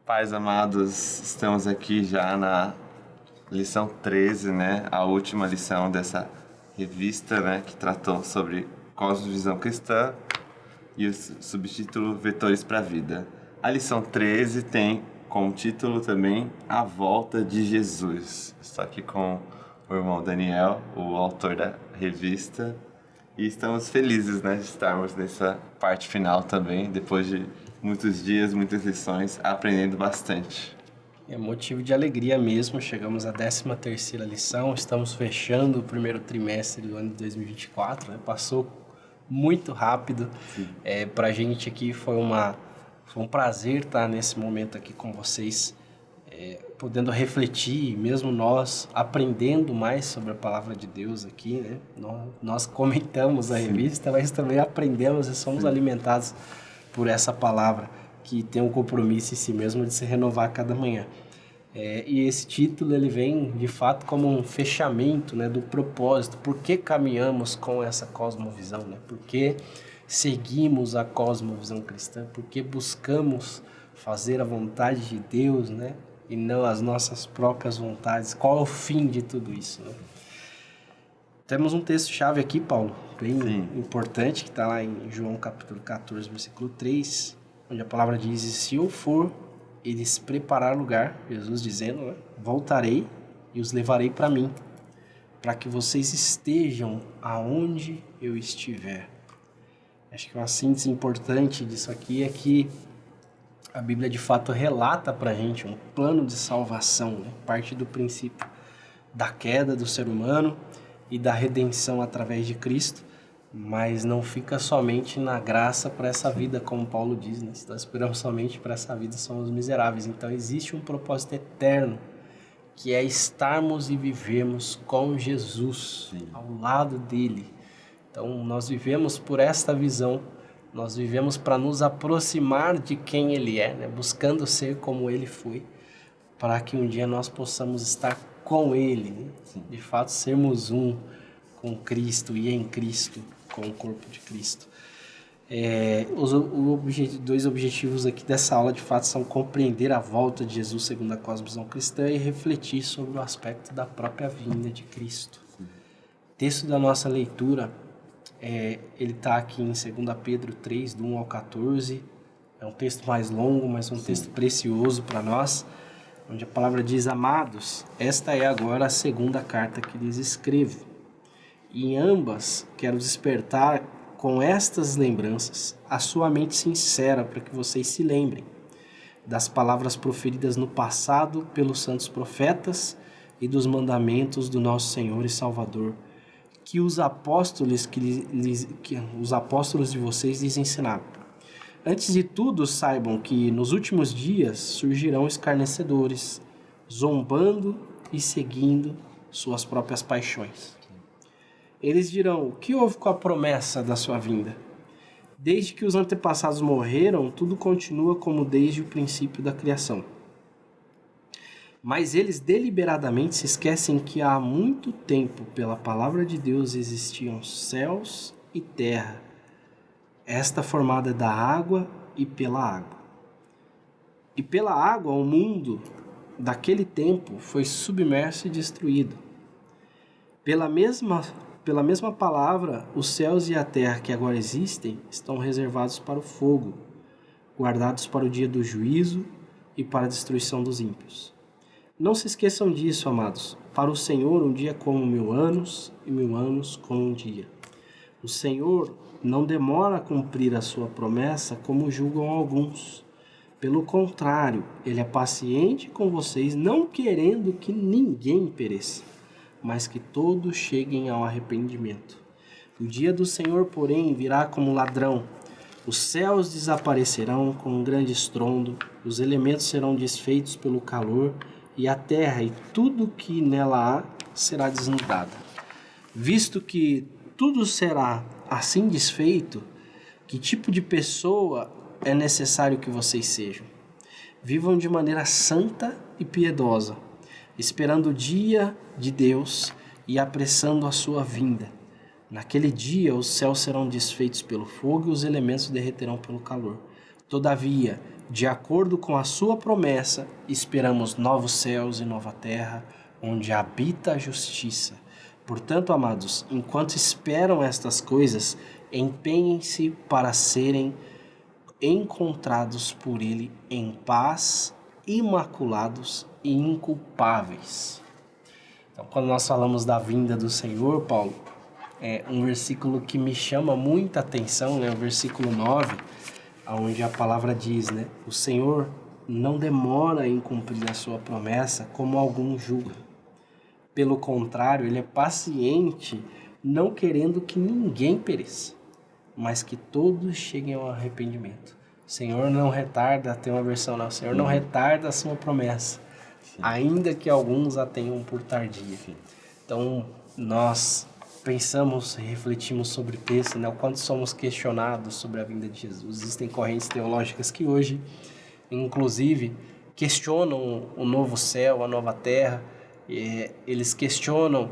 Pais amados, estamos aqui já na lição 13, né? A última lição dessa revista, né? Que tratou sobre cosmovisão cristã e o subtítulo Vetores para a Vida. A lição 13 tem como título também A Volta de Jesus. Estou aqui com o irmão Daniel, o autor da revista, e estamos felizes, né, de estarmos nessa parte final também, depois de muitos dias, muitas lições, aprendendo bastante. É motivo de alegria mesmo, chegamos à 13ª lição, estamos fechando o primeiro trimestre do ano de 2024, né? Passou muito rápido. Pra gente aqui foi um prazer estar nesse momento aqui com vocês, podendo refletir, mesmo nós aprendendo mais sobre a palavra de Deus aqui, né? Nós comentamos a revista, mas também aprendemos e somos alimentados por essa palavra que tem um compromisso em si mesmo de se renovar a cada manhã. E esse título ele vem de fato como um fechamento, né, do propósito. Por que caminhamos com essa cosmovisão, né? Por que seguimos a cosmovisão cristã? Por que buscamos fazer a vontade de Deus, né? E não as nossas próprias vontades? Qual é o fim de tudo isso, né? Temos um texto-chave aqui, Paulo, bem importante, que está lá em João capítulo 14, versículo 3, onde a palavra diz: e se eu for e lhes preparar lugar, Jesus dizendo, né, voltarei e os levarei para mim, para que vocês estejam aonde eu estiver. Acho que uma síntese importante disso aqui é que a Bíblia de fato relata para a gente um plano de salvação, né? Parte do princípio da queda do ser humano e da redenção através de Cristo, mas não fica somente na graça para essa vida, como Paulo diz, né? Se nós esperamos somente para essa vida, somos miseráveis. Então existe um propósito eterno, que é estarmos e vivermos com Jesus, ao lado dele. Então nós vivemos por esta visão, nós vivemos para nos aproximar de quem ele é, né? Buscando ser como ele foi, para que um dia nós possamos estar com ele, né? De fato sermos um com Cristo e em Cristo, com o corpo de Cristo. Dois objetivos aqui dessa aula de fato são compreender a volta de Jesus segundo a cosmovisão cristã e refletir sobre o aspecto da própria vinda de Cristo. O texto da nossa leitura, ele está aqui em 2 Pedro 3, do 1 ao 14. É um texto mais longo, mas um texto precioso para nós, onde a palavra diz: amados, esta é agora a segunda carta que lhes escrevo. E em ambas quero despertar com estas lembranças a sua mente sincera, para que vocês se lembrem das palavras proferidas no passado pelos santos profetas e dos mandamentos do nosso Senhor e Salvador, que os apóstolos de vocês lhes ensinaram. Antes de tudo, saibam que nos últimos dias surgirão escarnecedores, zombando e seguindo suas próprias paixões. Eles dirão: o que houve com a promessa da sua vinda? Desde que os antepassados morreram, tudo continua como desde o princípio da criação. Mas eles deliberadamente se esquecem que há muito tempo, pela palavra de Deus, existiam céus e terra, esta formada da água e pela água. E pela água o mundo daquele tempo foi submerso e destruído. Pela mesma palavra, os céus e a terra que agora existem estão reservados para o fogo, guardados para o dia do juízo e para a destruição dos ímpios. Não se esqueçam disso, amados. Para o Senhor, um dia como 1000 anos, e 1000 anos como um dia. O Senhor não demora a cumprir a sua promessa, como julgam alguns. Pelo contrário, ele é paciente com vocês, não querendo que ninguém pereça, mas que todos cheguem ao arrependimento. O dia do Senhor, porém, virá como ladrão. Os céus desaparecerão com um grande estrondo, os elementos serão desfeitos pelo calor, e a terra e tudo que nela há será desnudada. Visto que tudo será assim desfeito, que tipo de pessoa é necessário que vocês sejam? Vivam de maneira santa e piedosa, esperando o dia de Deus e apressando a sua vinda. Naquele dia os céus serão desfeitos pelo fogo e os elementos derreterão pelo calor. Todavia, de acordo com a sua promessa, esperamos novos céus e nova terra, onde habita a justiça. Portanto, amados, enquanto esperam estas coisas, empenhem-se para serem encontrados por Ele em paz, imaculados e inculpáveis. Então, quando nós falamos da vinda do Senhor, Paulo, é um versículo que me chama muita atenção, né? O versículo 9, onde a palavra diz, né? O Senhor não demora em cumprir a sua promessa, como alguns julgam. Pelo contrário, Ele é paciente, não querendo que ninguém pereça, mas que todos cheguem ao arrependimento. O Senhor não retarda, tem uma versão lá, o Senhor não retarda a sua promessa, ainda que alguns a tenham por tardia. Então, nós pensamos, refletimos sobre o texto, né? O quanto somos questionados sobre a vinda de Jesus. Existem correntes teológicas que hoje, inclusive, questionam o novo céu, a nova terra. Eles questionam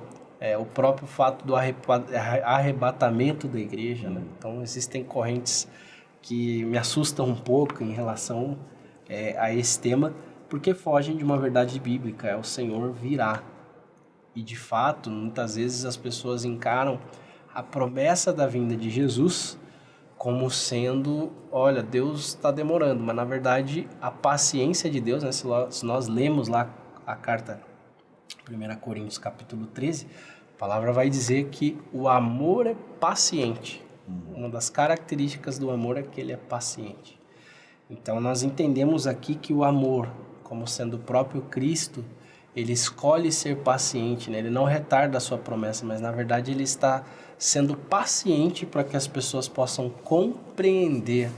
o próprio fato do arrebatamento da igreja, né? Então, existem correntes que me assustam um pouco em relação a esse tema, porque fogem de uma verdade bíblica, o Senhor virá. E de fato, muitas vezes as pessoas encaram a promessa da vinda de Jesus como sendo, olha, Deus está demorando, mas na verdade a paciência de Deus, né? Se nós lemos lá a carta 1 Coríntios capítulo 13, a palavra vai dizer que o amor é paciente. Uma das características do amor é que ele é paciente. Então nós entendemos aqui que o amor, como sendo o próprio Cristo, ele escolhe ser paciente, né? Ele não retarda a sua promessa, mas na verdade ele está sendo paciente para que as pessoas possam compreender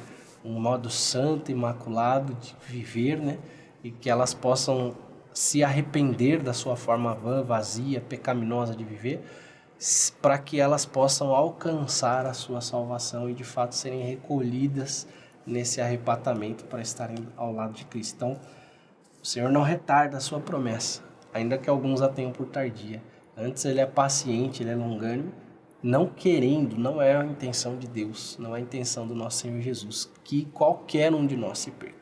um modo santo, imaculado de viver, né? E que elas possam se arrepender da sua forma vã, vazia, pecaminosa de viver, para que elas possam alcançar a sua salvação e de fato serem recolhidas nesse arrebatamento para estarem ao lado de Cristo. Então, o Senhor não retarda a sua promessa, ainda que alguns a tenham por tardia. Antes ele é paciente, ele é longânimo, não querendo, não é a intenção de Deus, não é a intenção do nosso Senhor Jesus, que qualquer um de nós se perca.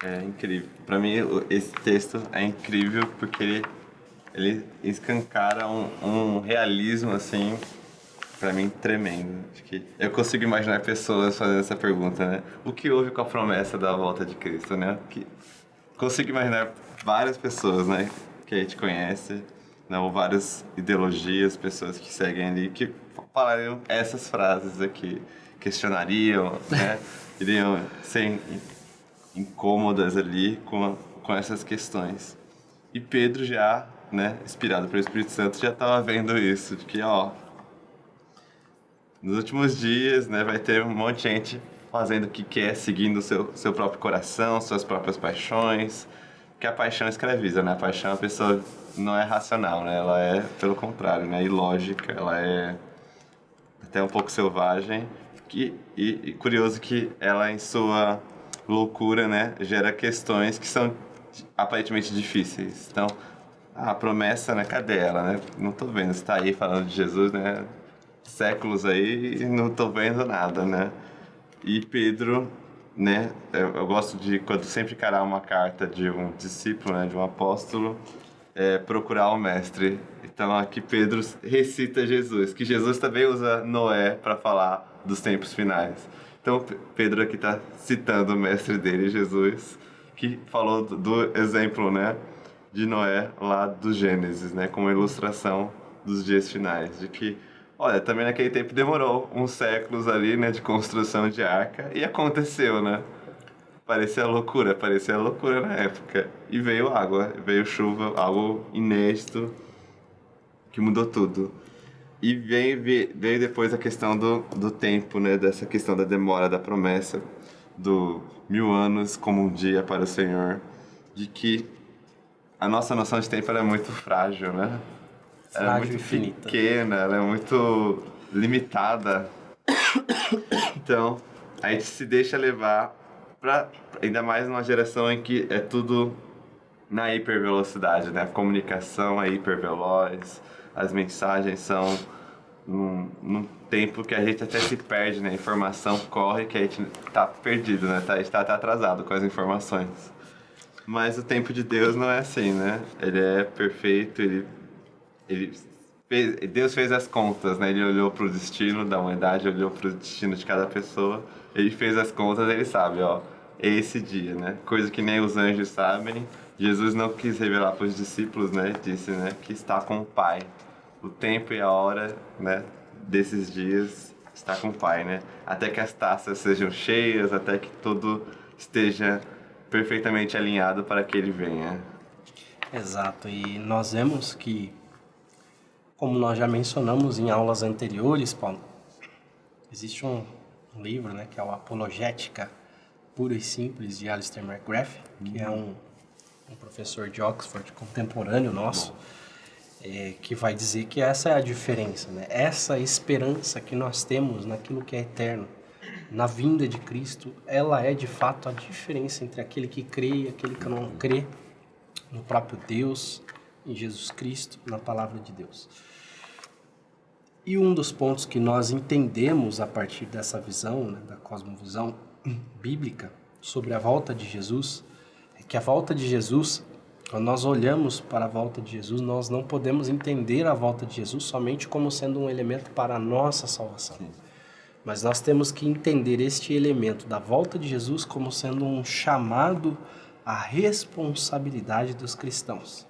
É incrível. Para mim, esse texto é incrível porque ele escancara um realismo, assim, para mim, tremendo. Acho que eu consigo imaginar pessoas fazendo essa pergunta, né? O que houve com a promessa da volta de Cristo, né? Consigo imaginar várias pessoas, né, que a gente conhece, né, ou várias ideologias, pessoas que seguem ali, que falariam essas frases aqui, questionariam, né, iriam ser incômodas ali com essas questões. E Pedro já, né, inspirado pelo Espírito Santo, já estava vendo isso, de que, nos últimos dias, né, vai ter um monte de gente fazendo o que quer, seguindo o seu próprio coração, suas próprias paixões, que a paixão escraviza, né? A paixão, a pessoa não é racional, né? Ela é, pelo contrário, né? Ilógica, ela é até um pouco selvagem, e curioso que ela, em sua loucura, né, gera questões que são aparentemente difíceis. Então, a promessa, né, cadê ela, né? Não tô vendo, você tá aí falando de Jesus, né? Séculos aí e não tô vendo nada, né? E Pedro, né, eu gosto de, quando sempre encarar uma carta de um discípulo, né, de um apóstolo, procurar o mestre. Então aqui Pedro recita Jesus, que Jesus também usa Noé para falar dos tempos finais. Então Pedro aqui está citando o mestre dele, Jesus, que falou do exemplo, né, de Noé lá do Gênesis, né, como ilustração dos dias finais, de que, olha, também naquele tempo demorou uns séculos ali, né, de construção de arca, e aconteceu, né? Parecia loucura na época. E veio água, veio chuva, algo inédito, que mudou tudo. E veio depois a questão do tempo, né, dessa questão da demora, da promessa, do 1000 anos como um dia para o Senhor, de que a nossa noção de tempo ela é muito frágil, né? Ela é muito Infinita. pequena, ela é muito limitada. Então, a gente se deixa levar para, ainda mais numa geração em que é tudo na hipervelocidade, né? A comunicação é hiperveloz, as mensagens são num tempo que a gente até se perde, né? A informação corre que a gente tá perdido, né? A gente tá até atrasado com as informações. Mas o tempo de Deus não é assim, né? Ele é perfeito, Deus fez as contas, né? Ele olhou para o destino da humanidade, olhou para o destino de cada pessoa, ele fez as contas, ele sabe, ó, é esse dia, né? Coisa que nem os anjos sabem. Jesus não quis revelar para os discípulos, né? Disse, né, que está com o Pai. O tempo e a hora, né, desses dias está com o Pai, né? Até que as taças sejam cheias, até que tudo esteja perfeitamente alinhado para que ele venha. Exato, e nós vemos que, como nós já mencionamos em aulas anteriores, Paulo, existe um livro, né, que é o Apologética Pura e Simples, de Alistair McGrath, que é um professor de Oxford contemporâneo nosso, que vai dizer que essa é a diferença, né? Essa esperança que nós temos naquilo que é eterno, na vinda de Cristo, ela é de fato a diferença entre aquele que crê e aquele que não crê no próprio Deus, em Jesus Cristo, na palavra de Deus. E um dos pontos que nós entendemos a partir dessa visão, né, da cosmovisão bíblica sobre a volta de Jesus, é que a volta de Jesus, quando nós olhamos para a volta de Jesus, nós não podemos entender a volta de Jesus somente como sendo um elemento para a nossa salvação. Sim. Mas nós temos que entender este elemento da volta de Jesus como sendo um chamado à responsabilidade dos cristãos.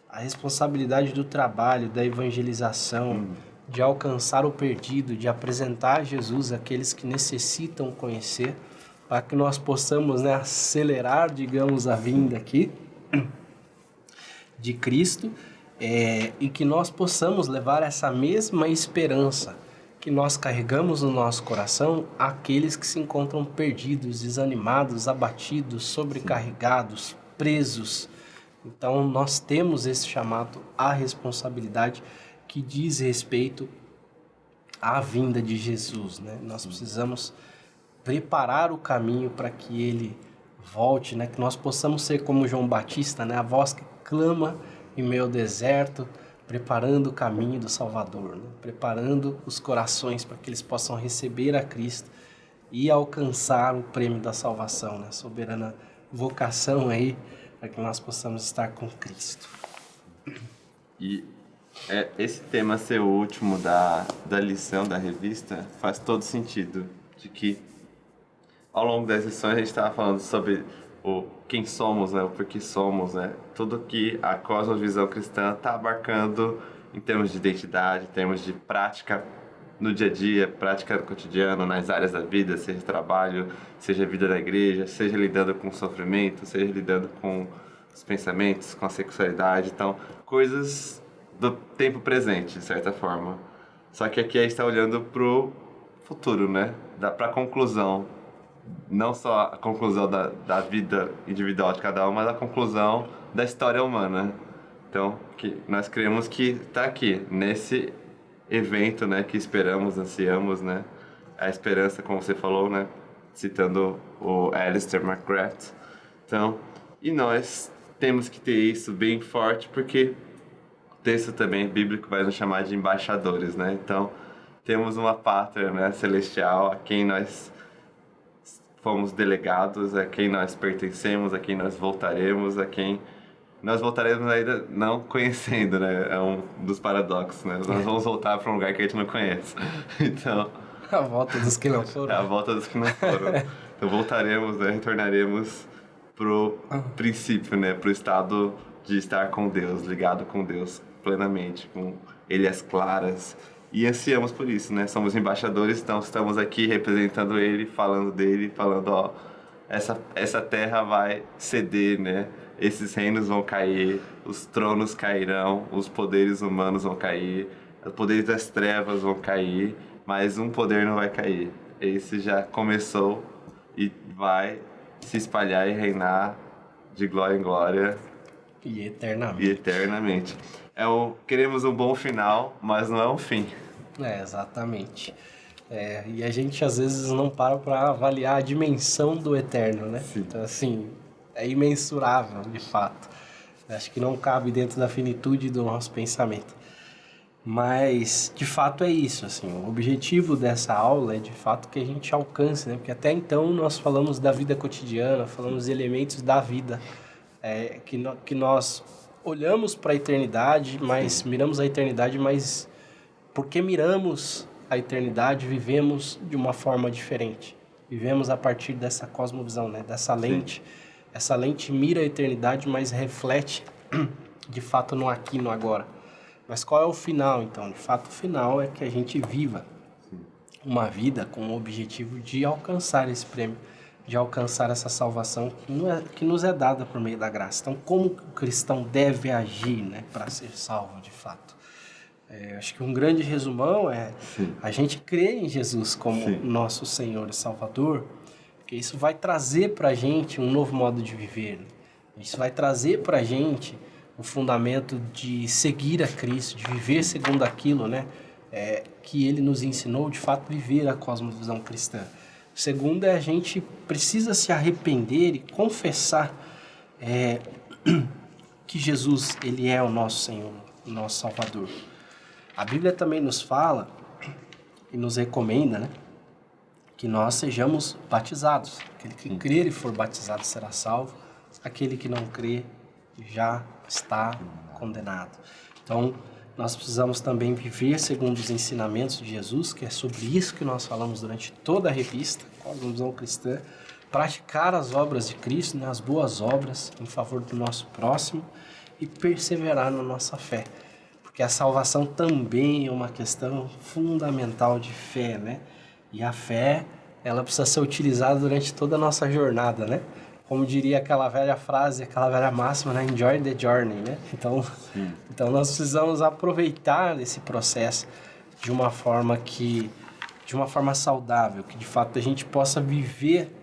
A responsabilidade do trabalho, da evangelização, de alcançar o perdido, de apresentar Jesus àqueles que necessitam conhecer, para que nós possamos, né, acelerar, digamos, a vinda aqui de Cristo, e que nós possamos levar essa mesma esperança que nós carregamos no nosso coração àqueles que se encontram perdidos, desanimados, abatidos, sobrecarregados, presos. Então, nós temos esse chamado à responsabilidade que diz respeito à vinda de Jesus, né? Nós precisamos preparar o caminho para que ele volte, né? Que nós possamos ser como João Batista, né? A voz que clama em meio ao deserto, preparando o caminho do Salvador, né? Preparando os corações para que eles possam receber a Cristo e alcançar o prêmio da salvação, né? Soberana vocação aí, para que nós possamos estar com Cristo. E esse tema ser o último da lição da revista faz todo sentido, de que ao longo das lições a gente estava falando sobre o quem somos, né, o porquê somos, né, tudo que a cosmovisão cristã está abarcando em termos de identidade, em termos de prática no dia a dia, prática no cotidiano, nas áreas da vida, seja trabalho, seja vida na igreja, seja lidando com o sofrimento, seja lidando com os pensamentos, com a sexualidade, então coisas do tempo presente, de certa forma. Só que aqui a gente está olhando pro futuro, né, para a conclusão. Não só a conclusão da vida individual de cada um, mas a conclusão da história humana. Então, que nós cremos que está aqui, nesse evento, né, que esperamos, ansiamos, né, a esperança, como você falou, né, citando o Alistair McGrath. Então, e nós temos que ter isso bem forte, porque o texto também bíblico vai nos chamar de embaixadores, né? Então, temos uma pátria, né, celestial, a quem nós fomos delegados, a quem nós pertencemos, a quem nós voltaremos, a quem nós voltaremos ainda não conhecendo, né? É um dos paradoxos, né? Nós vamos voltar para um lugar que a gente não conhece. Então, a volta dos que não foram. A volta dos que não foram. Então voltaremos, né? Retornaremos pro princípio, né? Pro estado de estar com Deus, ligado com Deus plenamente, com Ele às claras. E ansiamos por isso, né? Somos embaixadores, então estamos aqui representando Ele, falando dele, falando, ó, essa terra vai ceder, né? Esses reinos vão cair, os tronos cairão, os poderes humanos vão cair, os poderes das trevas vão cair, mas um poder não vai cair. Esse já começou e vai se espalhar e reinar de glória em glória. E eternamente. E eternamente. Queremos um bom final, mas não é um fim. Exatamente. E a gente às vezes não para avaliar a dimensão do eterno, né? Sim. Então, assim, é imensurável, de fato. Acho que não cabe dentro da finitude do nosso pensamento. Mas, de fato, é isso, assim, o objetivo dessa aula é, de fato, que a gente alcance, né? Porque até então nós falamos da vida cotidiana, falamos de elementos da vida, que nós olhamos para a eternidade, mas miramos a eternidade, mas porque miramos a eternidade, vivemos de uma forma diferente. Vivemos a partir dessa cosmovisão, né? Dessa lente. Essa lente mira a eternidade, mas reflete, de fato, no aqui e no agora. Mas qual é o final, então? De fato, o final é que a gente viva uma vida com o objetivo de alcançar esse prêmio, de alcançar essa salvação que nos é dada por meio da graça. Então, como o cristão deve agir, né, para ser salvo, de fato? Acho que um grande resumão é a gente crer em Jesus como nosso Senhor e Salvador, porque isso vai trazer para a gente um novo modo de viver, né? Isso vai trazer para a gente o fundamento de seguir a Cristo, de viver segundo aquilo, né, que Ele nos ensinou, de fato, viver a cosmovisão cristã. O segundo é a gente precisa se arrepender e confessar que Jesus, Ele é o nosso Senhor, o nosso Salvador. A Bíblia também nos fala e nos recomenda, né, que nós sejamos batizados. Aquele que crer e for batizado será salvo, aquele que não crê já está condenado. Então, nós precisamos também viver segundo os ensinamentos de Jesus, que é sobre isso que nós falamos durante toda a revista, Cosmovisão Cristã, praticar as obras de Cristo, né, as boas obras em favor do nosso próximo e perseverar na nossa fé. Porque a salvação também é uma questão fundamental de fé, né? E a fé, ela precisa ser utilizada durante toda a nossa jornada, né? Como diria aquela velha frase, aquela velha máxima, né? Enjoy the journey, né? Então nós precisamos aproveitar esse processo de uma forma saudável, que de fato a gente possa viver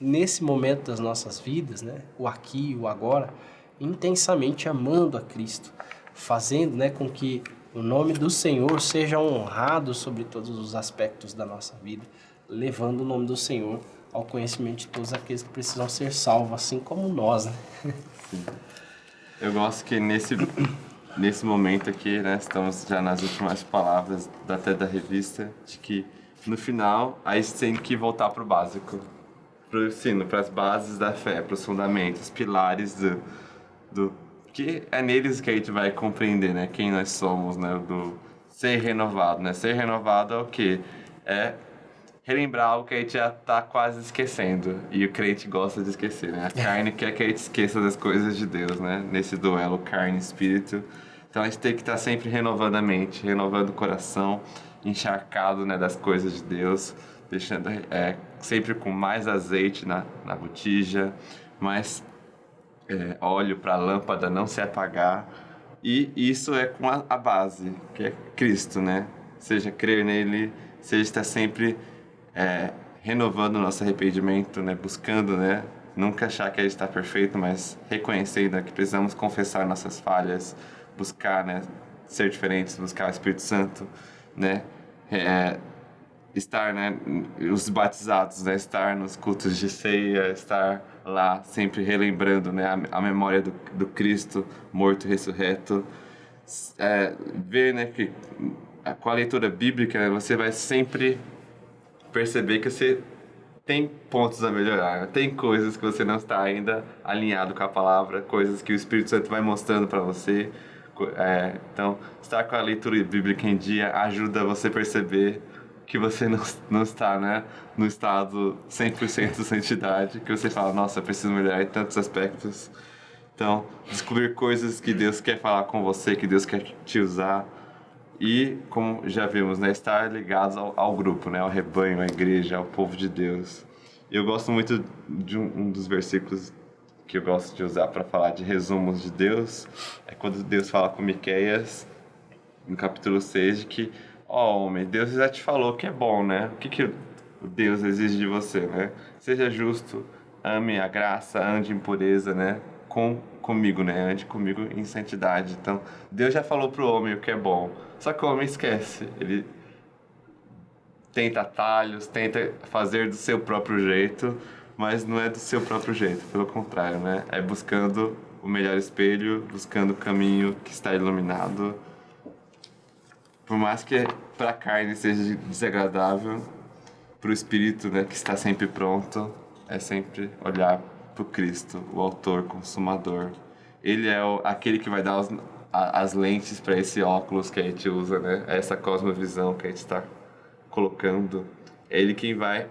nesse momento das nossas vidas, né? O aqui e o agora, intensamente amando a Cristo, fazendo, né, com que o nome do Senhor seja honrado sobre todos os aspectos da nossa vida, levando o nome do Senhor ao conhecimento de todos aqueles que precisam ser salvos, assim como nós, né? Sim. Eu gosto que nesse momento aqui, né, estamos já nas últimas palavras até da revista, de que no final a gente tem que voltar para o básico, para as bases da fé, para os fundamentos, pilares do que é neles que a gente vai compreender, né, quem nós somos, né, do ser renovado, né? Ser renovado é o quê? É relembrar algo que a gente já está quase esquecendo. E o crente gosta de esquecer, né? A carne quer que a gente esqueça das coisas de Deus, né? Nesse duelo carne e espírito. Então a gente tem que estar sempre renovando a mente, renovando o coração, encharcado, né, das coisas de Deus, deixando sempre com mais azeite na botija, mais óleo para a lâmpada não se apagar. E isso é com a base, que é Cristo, né? Seja crer nele, seja estar sempre renovando o nosso arrependimento, né? Buscando, né? Nunca achar que a gente está perfeito, mas reconhecendo que precisamos confessar nossas falhas, buscar, né, ser diferentes, buscar o Espírito Santo, né? Estar, né, os batizados, né, estar nos cultos de ceia, estar lá sempre relembrando, né, a memória do Cristo morto e ressurreto, ver, né, que com a leitura bíblica, né, você vai sempre perceber que você tem pontos a melhorar, tem coisas que você não está ainda alinhado com a palavra, coisas que o Espírito Santo vai mostrando para você. Então, estar com a leitura bíblica em dia ajuda você a perceber que você não está, né, no estado 100% de santidade, que você fala, nossa, eu preciso melhorar em tantos aspectos. Então, descobrir coisas que Deus quer falar com você, que Deus quer te usar. E, como já vimos, né, estar ligados ao grupo, né, ao rebanho, à igreja, ao povo de Deus. Eu gosto muito de um dos versículos que eu gosto de usar para falar de resumos de Deus. É quando Deus fala com Miqueias, no capítulo 6, de que homem, Deus já te falou que é bom, né? O que Deus exige de você, né? Seja justo, ame a graça, ande em pureza, né? Comigo, né? Ande comigo em santidade. Então, Deus já falou pro homem o que é bom. Só que o homem esquece. Ele tenta atalhos, tenta fazer do seu próprio jeito, mas não é do seu próprio jeito, pelo contrário, né? É buscando o melhor espelho, buscando o caminho que está iluminado. por mais que para a carne seja desagradável, para o espírito, né, que está sempre pronto, é sempre olhar para o Cristo, o autor, consumador. Ele é aquele que vai dar as lentes para esse óculos que a gente usa, né? Essa cosmovisão que a gente está colocando. É ele quem vai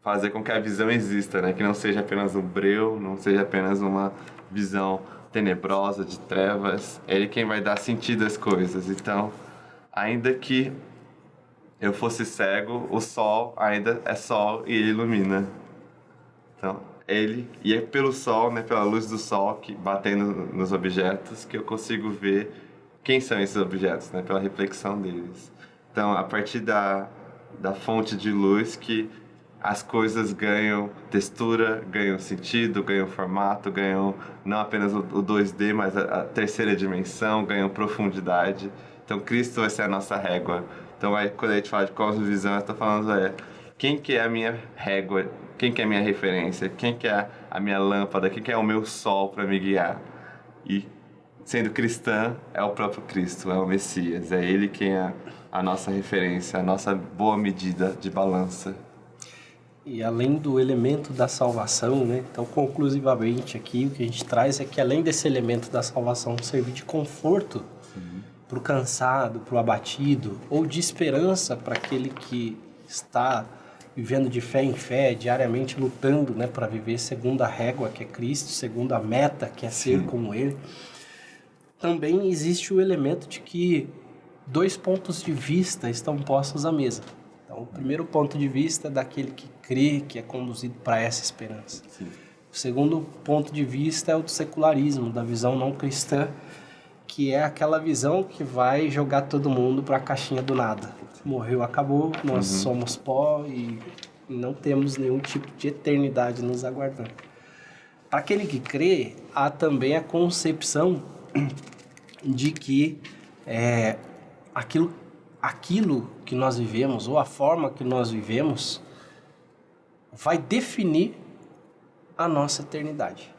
fazer com que a visão exista, né? Que não seja apenas um breu, não seja apenas uma visão tenebrosa, de trevas. É ele quem vai dar sentido às coisas. Então, ainda que eu fosse cego, o sol ainda é sol e ele ilumina. Então, e é pelo sol, né, pela luz do sol que batendo nos objetos que eu consigo ver quem são esses objetos, né, pela reflexão deles. Então, a partir da fonte de luz que as coisas ganham textura, ganham sentido, ganham formato, ganham não apenas o 2D, mas a terceira dimensão, ganham profundidade. Então, Cristo vai ser a nossa régua. Então, quando a gente fala de cosmovisão, eu estou falando, quem que é a minha régua? Quem que é a minha referência? Quem que é a minha lâmpada? Quem que é o meu sol para me guiar? E, sendo cristã, é o próprio Cristo, é o Messias. É Ele quem é a nossa referência, a nossa boa medida de balança. E além do elemento da salvação, né? Então, conclusivamente aqui, o que a gente traz é que além desse elemento da salvação servir de conforto para o cansado, para o abatido, ou de esperança para aquele que está vivendo de fé em fé, diariamente lutando, né, para viver segundo a régua que é Cristo, segundo a meta que é ser como Ele, também existe o elemento de que dois pontos de vista estão postos à mesa. Então, o primeiro ponto de vista é daquele que crê, que é conduzido para essa esperança. Sim. O segundo ponto de vista é o do secularismo, da visão não cristã, que é aquela visão que vai jogar todo mundo para a caixinha do nada. Morreu, acabou, nós somos pó e não temos nenhum tipo de eternidade nos aguardando. Para aquele que crê, há também a concepção de que aquilo que nós vivemos, ou a forma que nós vivemos, vai definir a nossa eternidade.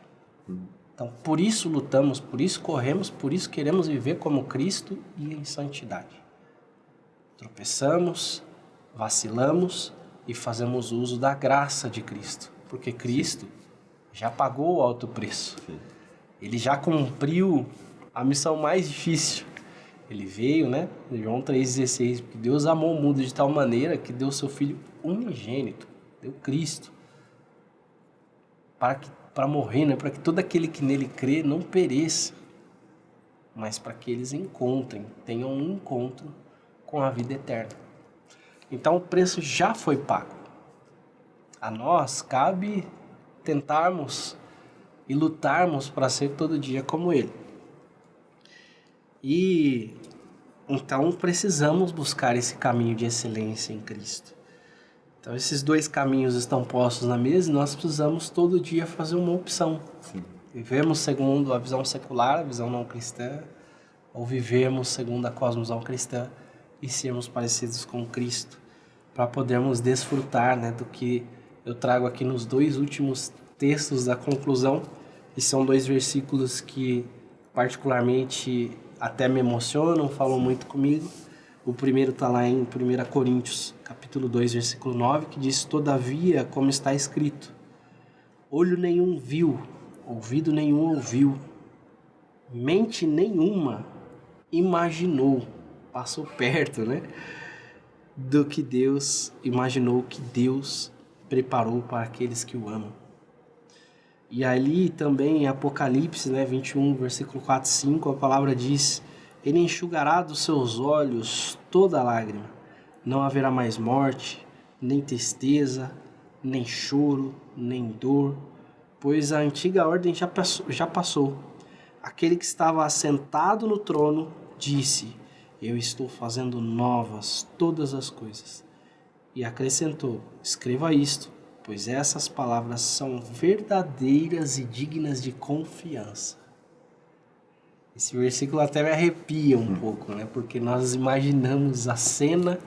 Então, por isso lutamos, por isso corremos, por isso queremos viver como Cristo e em santidade. Tropeçamos, vacilamos e fazemos uso da graça de Cristo, porque Cristo já pagou o alto preço. Ele já cumpriu a missão mais difícil. Ele veio, né? João 3,16, porque Deus amou o mundo de tal maneira que deu seu Filho unigênito, deu Cristo, para morrer, né? Para que todo aquele que nele crê não pereça, mas para que eles tenham um encontro com a vida eterna. Então o preço já foi pago. A nós cabe tentarmos e lutarmos para ser todo dia como Ele. E então precisamos buscar esse caminho de excelência em Cristo. Então esses dois caminhos estão postos na mesa e nós precisamos todo dia fazer uma opção. Sim. Vivemos segundo a visão secular, a visão não cristã, ou vivemos segundo a cosmovisão cristã e sermos parecidos com Cristo, para podermos desfrutar, né, do que eu trago aqui nos dois últimos textos da conclusão, e são dois versículos que particularmente até me emocionam, falam muito comigo. O primeiro está lá em 1 Coríntios, capítulo 2, versículo 9, que diz: todavia, como está escrito, olho nenhum viu, ouvido nenhum ouviu, mente nenhuma imaginou, passou perto, né, do que Deus imaginou, que Deus preparou para aqueles que o amam. E ali também em Apocalipse, né, 21, versículo 4 e 5, a palavra diz: Ele enxugará dos seus olhos toda lágrima. Não haverá mais morte, nem tristeza, nem choro, nem dor, pois a antiga ordem já passou. Aquele que estava assentado no trono disse: Eu estou fazendo novas todas as coisas. E acrescentou: Escreva isto, pois essas palavras são verdadeiras e dignas de confiança. Esse versículo até me arrepia um pouco, né? Porque nós imaginamos a cena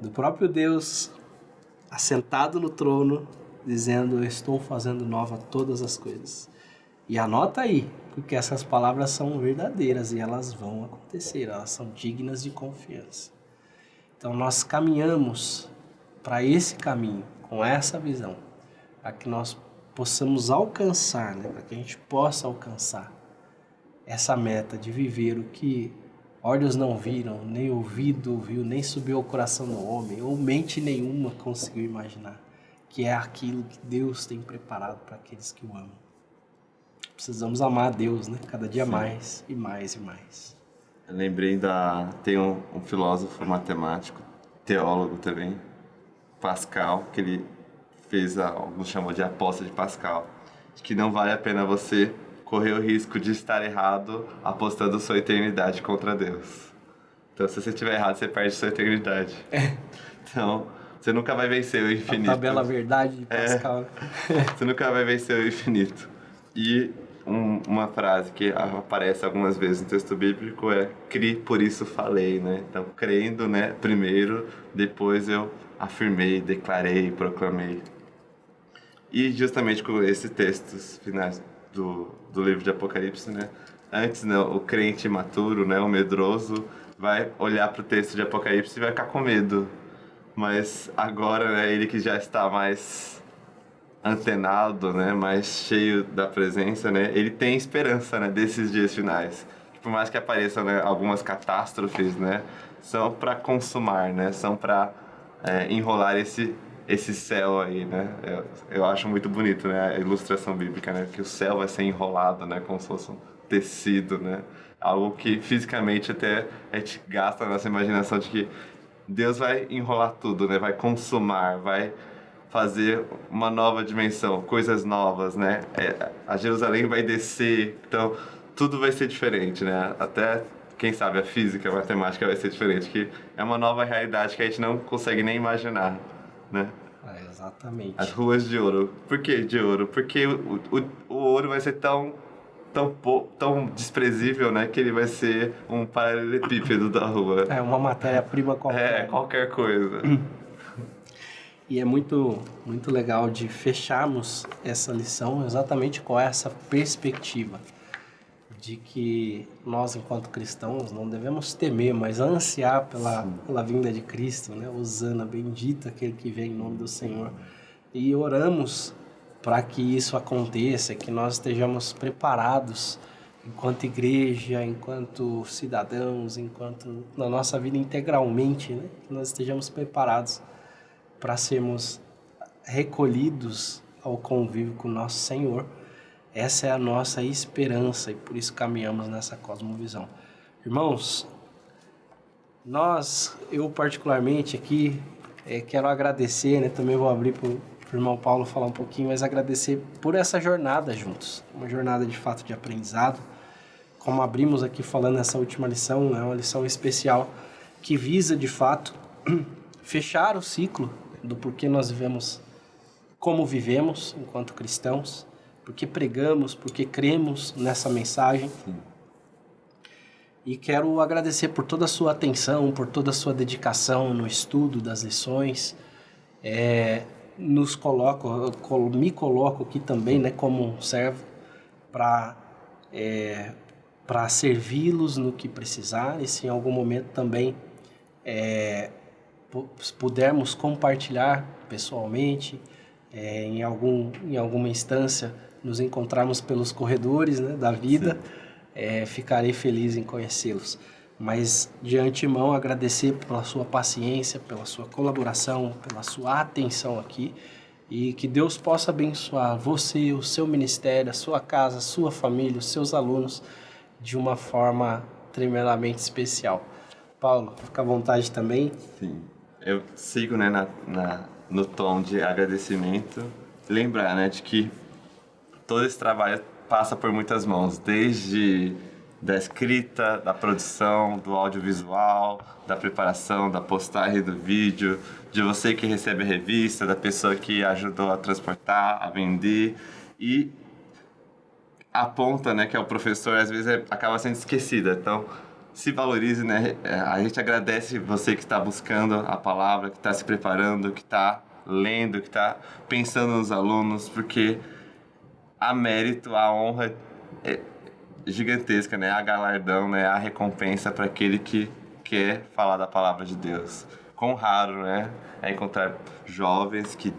do próprio Deus assentado no trono, dizendo: Eu estou fazendo nova todas as coisas. E anota aí, porque essas palavras são verdadeiras e elas vão acontecer, elas são dignas de confiança. Então nós caminhamos para esse caminho, com essa visão, para que nós possamos alcançar, né? Para que a gente possa alcançar essa meta de viver o que olhos não viram, nem ouvido ouviu, nem subiu ao coração do homem, ou mente nenhuma conseguiu imaginar, que é aquilo que Deus tem preparado para aqueles que o amam. Precisamos amar a Deus, né? Cada dia mais e mais e mais. Eu lembrei tem um filósofo matemático, teólogo também, Pascal, que ele fez alguns chamam de aposta de Pascal, de que não vale a pena você correr o risco de estar errado apostando sua eternidade contra Deus. Então, se você estiver errado, você perde sua eternidade. Então, você nunca vai vencer o infinito. A tabela verdade de Pascal. Você nunca vai vencer o infinito. E uma frase que aparece algumas vezes no texto bíblico é: "Cri, por isso falei", né? Então, crendo, né, primeiro, depois eu afirmei, declarei, proclamei. E justamente com esses textos finais do livro de Apocalipse, né? Antes, né, o crente imaturo, né, o medroso, vai olhar para o texto de Apocalipse e vai ficar com medo. Mas agora, né, ele que já está mais antenado, né, mais cheio da presença, né, ele tem esperança, né, desses dias finais. Por mais que apareçam, né, algumas catástrofes, né, são para consumar, né, são para enrolar esse céu aí, né? Eu acho muito bonito, né, a ilustração bíblica, né, que o céu vai ser enrolado, né, como se fosse um tecido, né, algo que fisicamente até a gente gasta a nossa imaginação de que Deus vai enrolar tudo, né, vai consumar, vai fazer uma nova dimensão, coisas novas, né, a Jerusalém vai descer, então tudo vai ser diferente, né, até quem sabe a física, a matemática vai ser diferente, que é uma nova realidade que a gente não consegue nem imaginar, né? Exatamente. As ruas de ouro. Por que de ouro? Porque o ouro vai ser tão desprezível, né? Que ele vai ser um paralelepípedo da rua. É uma matéria-prima qualquer. Qualquer coisa. E é muito, muito legal de fecharmos essa lição exatamente com essa perspectiva de que nós, enquanto cristãos, não devemos temer, mas ansiar pela vinda de Cristo, né? Hosana, bendito aquele que vem em nome do Senhor. E oramos para que isso aconteça, que nós estejamos preparados enquanto igreja, enquanto cidadãos, enquanto na nossa vida integralmente, né? Que nós estejamos preparados para sermos recolhidos ao convívio com o nosso Senhor. Essa é a nossa esperança e por isso caminhamos nessa cosmovisão. Irmãos, eu particularmente aqui quero agradecer, né? Também vou abrir para o irmão Paulo falar um pouquinho, mas agradecer por essa jornada juntos. Uma jornada de fato de aprendizado. Como abrimos aqui falando nessa última lição, é uma lição especial que visa de fato fechar o ciclo do porquê nós vivemos como vivemos enquanto cristãos, porque pregamos, porque cremos nessa mensagem. Sim. E quero agradecer por toda a sua atenção, por toda a sua dedicação no estudo das lições. Me coloco aqui também, né, como um servo para servi-los no que precisar, e se em algum momento também pudermos compartilhar pessoalmente, em alguma instância, nos encontrarmos pelos corredores, né, da vida, ficarei feliz em conhecê-los. Mas, de antemão, agradecer pela sua paciência, pela sua colaboração, pela sua atenção aqui, e que Deus possa abençoar você, o seu ministério, a sua casa, a sua família, os seus alunos, de uma forma tremendamente especial. Paulo, fica à vontade também. Sim, eu sigo, né, no tom de agradecimento, lembrar, né, de que todo esse trabalho passa por muitas mãos, desde da escrita, da produção, do audiovisual, da preparação, da postagem do vídeo, de você que recebe a revista, da pessoa que ajudou a transportar, a vender, e a ponta, né, que é o professor, às vezes acaba sendo esquecida. Então, se valorize, né? A gente agradece você que está buscando a palavra, que está se preparando, que está lendo, que está pensando nos alunos, porque a mérito, a honra é gigantesca, né? A galardão, né? A recompensa para aquele que quer falar da palavra de Deus. Quão raro, né? É encontrar jovens que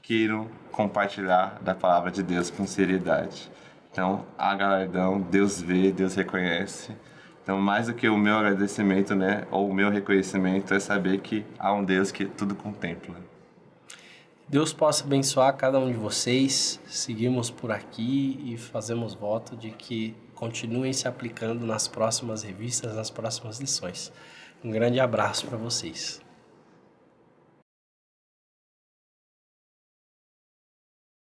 queiram compartilhar da palavra de Deus com seriedade. Então, a galardão, Deus vê, Deus reconhece. Então, mais do que o meu agradecimento, né? Ou o meu reconhecimento, é saber que há um Deus que tudo contempla. Deus possa abençoar cada um de vocês. Seguimos por aqui e fazemos voto de que continuem se aplicando nas próximas revistas, nas próximas lições. Um grande abraço para vocês.